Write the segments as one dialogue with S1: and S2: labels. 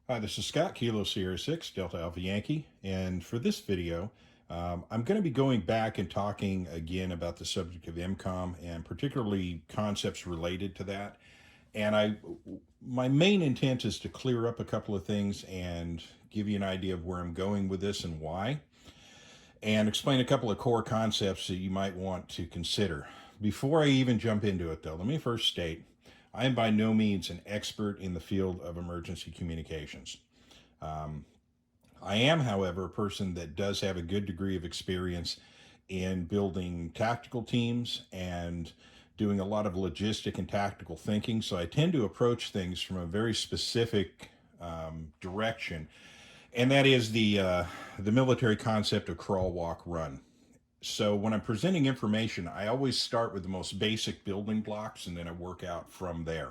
S1: Hi, this is Scott, Kilo Sierra 6, Delta Alpha Yankee, and for this video, I'm going to be going back and talking again about the subject of EmComm and particularly concepts related to that. And my main intent is to clear up a couple of things and give you an idea of where I'm going with this and why, and explain a couple of core concepts that you might want to consider. Before I even jump into it, though, let me first state I am by no means an expert in the field of emergency communications. Um, I am, however, a person that does have a good degree of experience in building tactical teams and doing a lot of logistic and tactical thinking. So I tend to approach things from a very specific direction, and that is the military concept of crawl, walk, run. So when I'm presenting information, I always start with the most basic building blocks, and then I work out from there.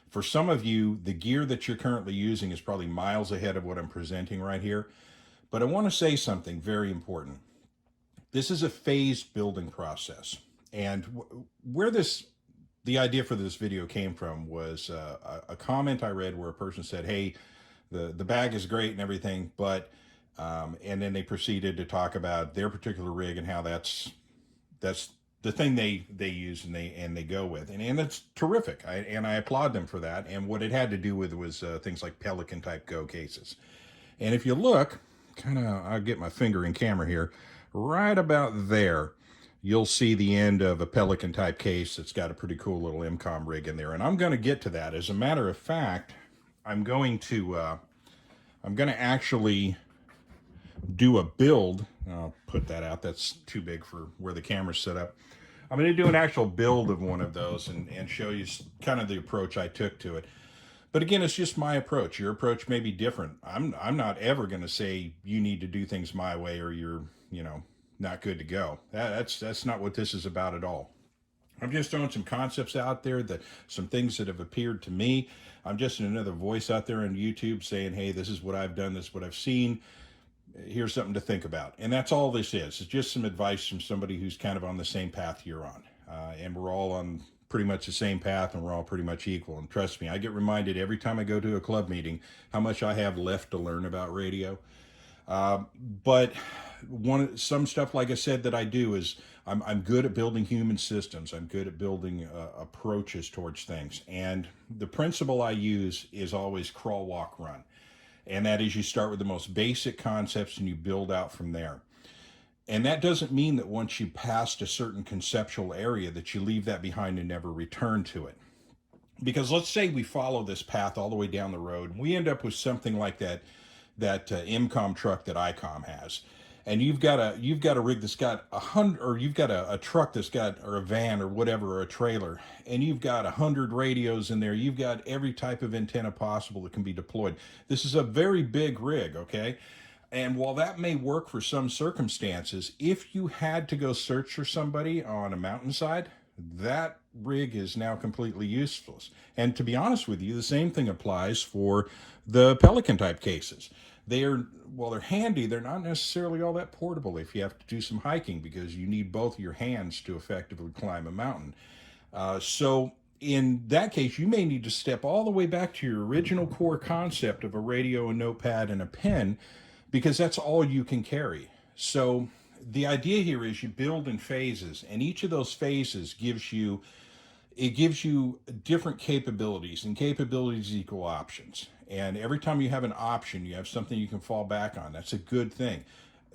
S1: For some of you, the gear that you're currently using is probably miles ahead of what I'm presenting right here. But I want to say something very important. This is a phased building process. And where the idea for this video came from was a comment I read where a person said, hey, the bag is great and everything, but, and then they proceeded to talk about their particular rig and how that's the thing they use and they go with, and that's terrific. I applaud them for that. And what it had to do with was things like Pelican type go cases. And if you look, kind of, I'll get my finger in camera here, right about there, you'll see the end of a Pelican type case that's got a pretty cool little EmComm rig in there. And I'm going to get to that. As a matter of fact, I'm going to actually do a build. I'll put that out. That's too big for where the camera's set up. I'm going to do an actual build of one of those and show you kind of the approach I took to it. But again, it's just my approach. Your approach may be different. I'm not ever going to say you need to do things my way or you're, not good to go. That's not what this is about at all. I'm just throwing some concepts out there, that some things that have appeared to me. I'm just another voice out there on YouTube saying, hey, this is what I've done, this is what I've seen. Here's something to think about. And that's all this is. It's just some advice from somebody who's kind of on the same path you're on. And we're all on pretty much the same path, and we're all pretty much equal. And trust me, I get reminded every time I go to a club meeting how much I have left to learn about radio. But some stuff, like I said, that I do is I'm good at building human systems. I'm good at building approaches towards things. And the principle I use is always crawl, walk, run. And that is, you start with the most basic concepts and you build out from there. And that doesn't mean that once you passed a certain conceptual area that you leave that behind and never return to it. Because let's say we follow this path all the way down the road, and we end up with something like that EmComm truck that ICOM has. And you've got a rig that's got 100, or you've got a truck that's got, or a van or whatever, or a trailer, and you've got 100 radios in there. You've got every type of antenna possible that can be deployed. This is a very big rig, okay? And while that may work for some circumstances, if you had to go search for somebody on a mountainside, that rig is now completely useless. And to be honest with you, the same thing applies for the Pelican type cases. While they're handy, they're not necessarily all that portable if you have to do some hiking, because you need both your hands to effectively climb a mountain. So in that case, you may need to step all the way back to your original core concept of a radio, a notepad, and a pen, because that's all you can carry. So the idea here is you build in phases, and each of those phases gives you different capabilities, and capabilities equal options. And every time you have an option, you have something you can fall back on. That's a good thing.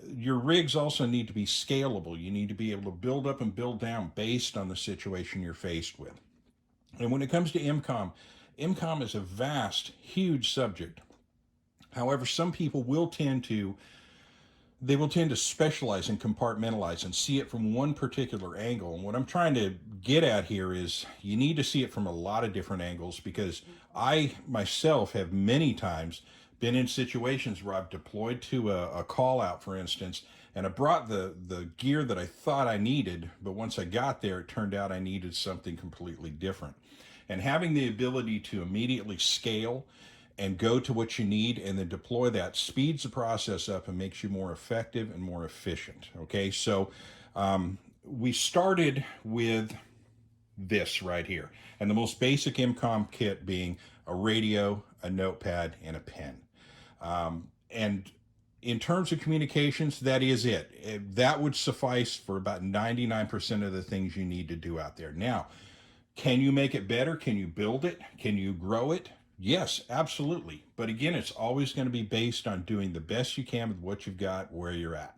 S1: Your rigs also need to be scalable. You need to be able to build up and build down based on the situation you're faced with. And when it comes to EmComm is a vast, huge subject. However, some people will tend to specialize and compartmentalize and see it from one particular angle. And what I'm trying to get at here is you need to see it from a lot of different angles, because I myself have many times been in situations where I've deployed to a call out, for instance, and I brought the gear that I thought I needed, but once I got there, it turned out I needed something completely different. And having the ability to immediately scale and go to what you need and then deploy that speeds the process up and makes you more effective and more efficient. Okay, so we started with this right here. And the most basic EmComm kit being a radio, a notepad, and a pen. And in terms of communications, that is it. That would suffice for about 99% of the things you need to do out there. Now, can you make it better? Can you build it? Can you grow it? Yes, absolutely. But again, it's always going to be based on doing the best you can with what you've got where you're at.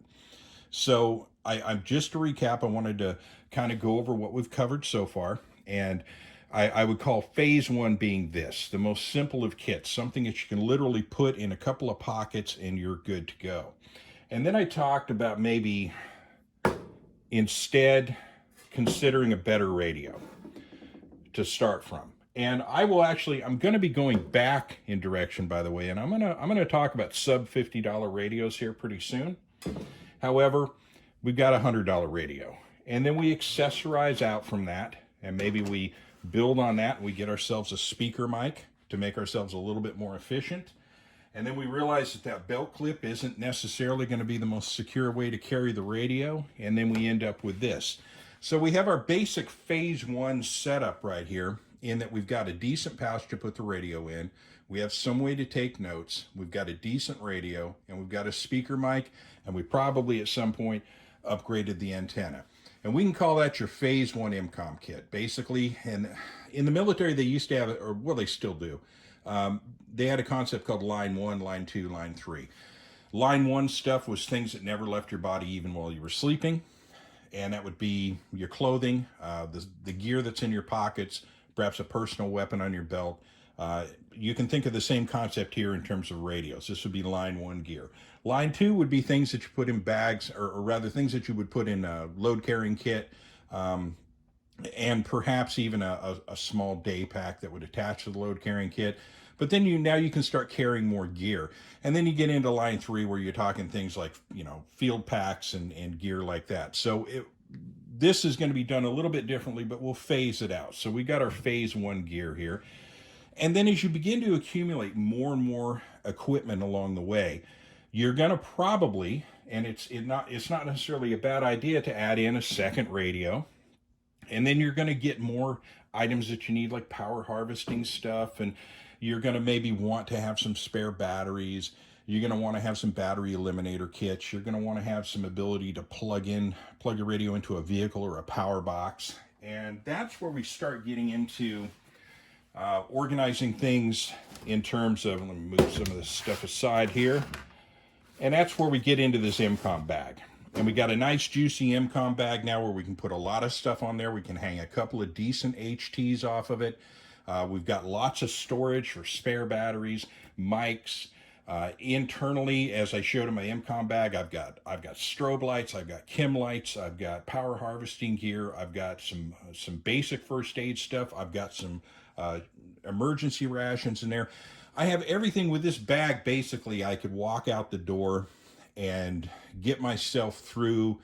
S1: So I'm just to recap, I wanted to kind of go over what we've covered so far. And I would call phase one being this, the most simple of kits, something that you can literally put in a couple of pockets and you're good to go. And then I talked about maybe instead considering a better radio to start from. And I'm going to be going back in direction, by the way, and I'm going to talk about sub $50 radios here pretty soon. However, we've got a $100 radio, and then we accessorize out from that, and maybe we build on that, and we get ourselves a speaker mic to make ourselves a little bit more efficient. And then we realize that that belt clip isn't necessarily going to be the most secure way to carry the radio, and then we end up with this. So we have our basic phase one setup right here, in that we've got a decent pouch to put the radio in. We have some way to take notes. We've got a decent radio, and we've got a speaker mic, and we probably at some point upgraded the antenna. And we can call that your phase one EmComm kit. Basically, and in the military, they used to have it, or well, they still do. They had a concept called line 1, line 2, line 3. Line 1 stuff was things that never left your body even while you were sleeping. And that would be your clothing, the gear that's in your pockets, perhaps a personal weapon on your belt. You can think of the same concept here in terms of radios. This would be line 1 gear. Line 2 would be things that you put in bags, or rather things that you would put in a load carrying kit, and perhaps even a small day pack that would attach to the load carrying kit. But then now you can start carrying more gear. And then you get into line 3 where you're talking things like, field packs and gear like that. So this is going to be done a little bit differently, but we'll phase it out. So we got our phase 1 gear here. And then as you begin to accumulate more and more equipment along the way, you're going to probably, and it's not necessarily a bad idea to add in a second radio. And then you're going to get more items that you need, like power harvesting stuff, and you're going to maybe want to have some spare batteries. You're going to want to have some battery eliminator kits. You're going to want to have some ability to plug your radio into a vehicle or a power box. And that's where we start getting into organizing things in terms of, let me move some of this stuff aside here. And that's where we get into this EmComm bag. And we got a nice juicy EmComm bag now where we can put a lot of stuff on there. We can hang a couple of decent HTs off of it. We've got lots of storage for spare batteries, mics. Internally, as I showed in my EmComm bag, I've got strobe lights, I've got chem lights, I've got power harvesting gear, I've got some basic first aid stuff, I've got some emergency rations in there. I have everything with this bag. Basically, I could walk out the door and get myself through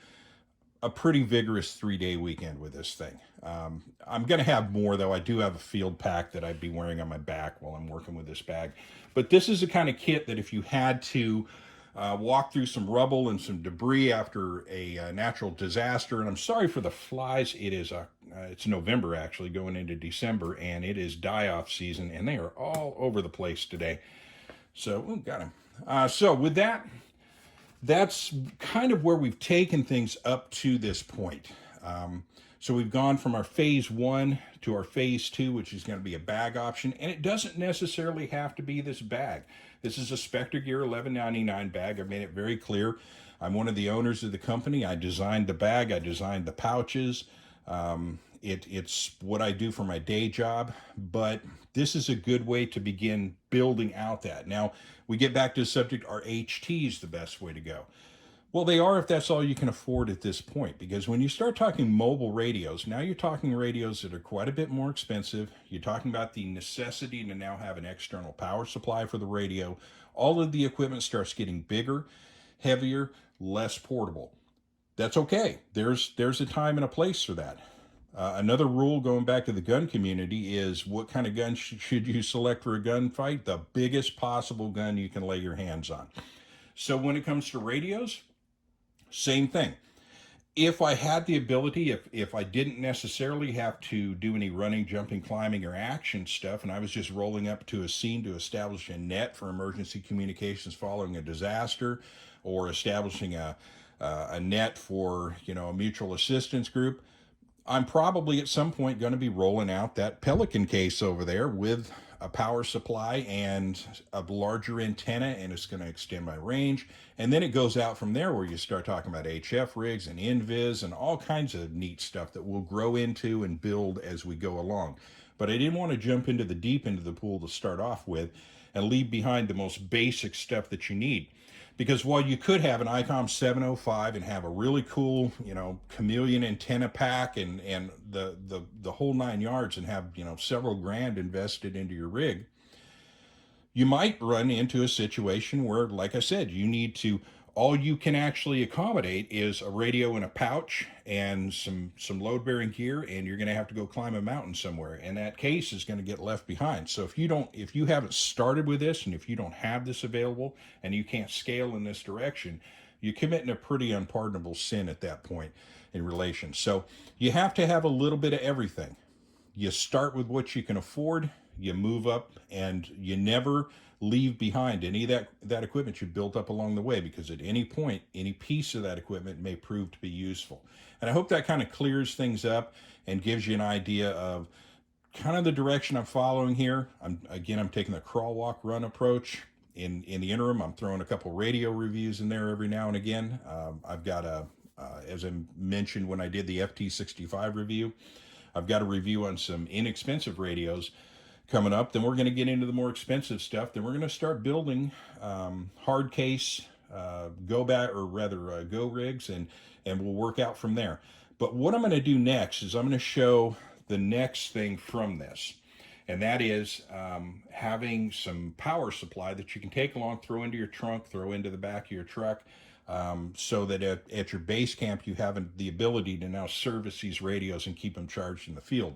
S1: a pretty vigorous 3-day weekend with this thing. I'm going to have more, though. I do have a field pack that I'd be wearing on my back while I'm working with this bag. But this is the kind of kit that if you had to walk through some rubble and some debris after a natural disaster, and I'm sorry for the flies, it's November actually, going into December, and it is die-off season, and they are all over the place today. So, got him. So with that, that's kind of where we've taken things up to this point. So we've gone from our phase 1 to our phase 2, which is going to be a bag option. And it doesn't necessarily have to be this bag. This is a Spectre Gear 1199 bag. I've made it very clear. I'm one of the owners of the company. I designed the bag. I designed the pouches. It's what I do for my day job. But this is a good way to begin building out that. Now, we get back to the subject, are HTs the best way to go? Well, they are if that's all you can afford at this point, because when you start talking mobile radios, now you're talking radios that are quite a bit more expensive. You're talking about the necessity to now have an external power supply for the radio. All of the equipment starts getting bigger, heavier, less portable. That's okay. There's a time and a place for that. Another rule going back to the gun community is what kind of gun should you select for a gunfight? The biggest possible gun you can lay your hands on. So when it comes to radios, same thing. If I had the ability, if I didn't necessarily have to do any running, jumping, climbing, or action stuff, and I was just rolling up to a scene to establish a net for emergency communications following a disaster, or establishing a net for, you know, a mutual assistance group, I'm probably at some point going to be rolling out that Pelican case over there with a power supply and a larger antenna, and it's going to extend my range. And then it goes out from there, where you start talking about HF rigs and invis and all kinds of neat stuff that we'll grow into and build as we go along. But I didn't want to jump into the deep end of the pool to start off with and leave behind the most basic stuff that you need. Because while you could have an ICOM 705 and have a really cool, you know, chameleon antenna pack and the whole 9 yards, and have, you know, several grand invested into your rig, you might run into a situation where, like I said, you need to, all you can actually accommodate is a radio in a pouch and some load bearing gear, and you're going to have to go climb a mountain somewhere, and that case is going to get left behind. So if you haven't started with this, and if you don't have this available, and you can't scale in this direction, you're committing a pretty unpardonable sin at that point in relation. So you have to have a little bit of everything. You start with what you can afford, you move up, and you never leave behind any of that equipment you built up along the way, because at any point, any piece of that equipment may prove to be useful. And I hope that kind of clears things up and gives you an idea of kind of the direction I'm following here. I'm taking the crawl, walk, run approach. In the interim, I'm throwing a couple radio reviews in there every now and again. I've got as I mentioned when I did the FT65 review, I've got a review on some inexpensive radios coming up. Then we're going to get into the more expensive stuff. Then we're going to start building hard case go rigs, and we'll work out from there. But what I'm going to do next is I'm going to show the next thing from this, and that is having some power supply that you can take along, throw into your trunk, throw into the back of your truck, so that at your base camp you have the ability to now service these radios and keep them charged in the field.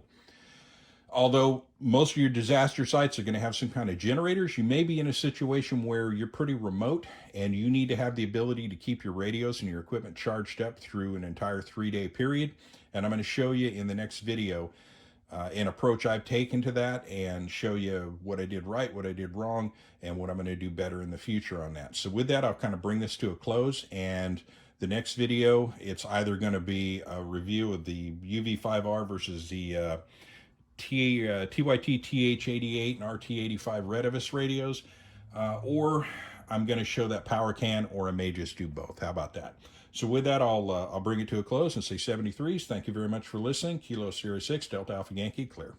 S1: Although most of your disaster sites are going to have some kind of generators, you may be in a situation where you're pretty remote and you need to have the ability to keep your radios and your equipment charged up through an entire 3-day period. And I'm going to show you in the next video an approach I've taken to that, and show you what I did right, what I did wrong, and what I'm going to do better in the future on that. So with that, I'll kind of bring this to a close, and the next video, it's either going to be a review of the UV5R versus the TYT TH88 and RT85 Redivus radios, or I'm going to show that power can, or I may just do both. How about that? So with that, I'll bring it to a close and say 73s. Thank you very much for listening. Kilo Sierra 6, Delta Alpha Yankee, clear.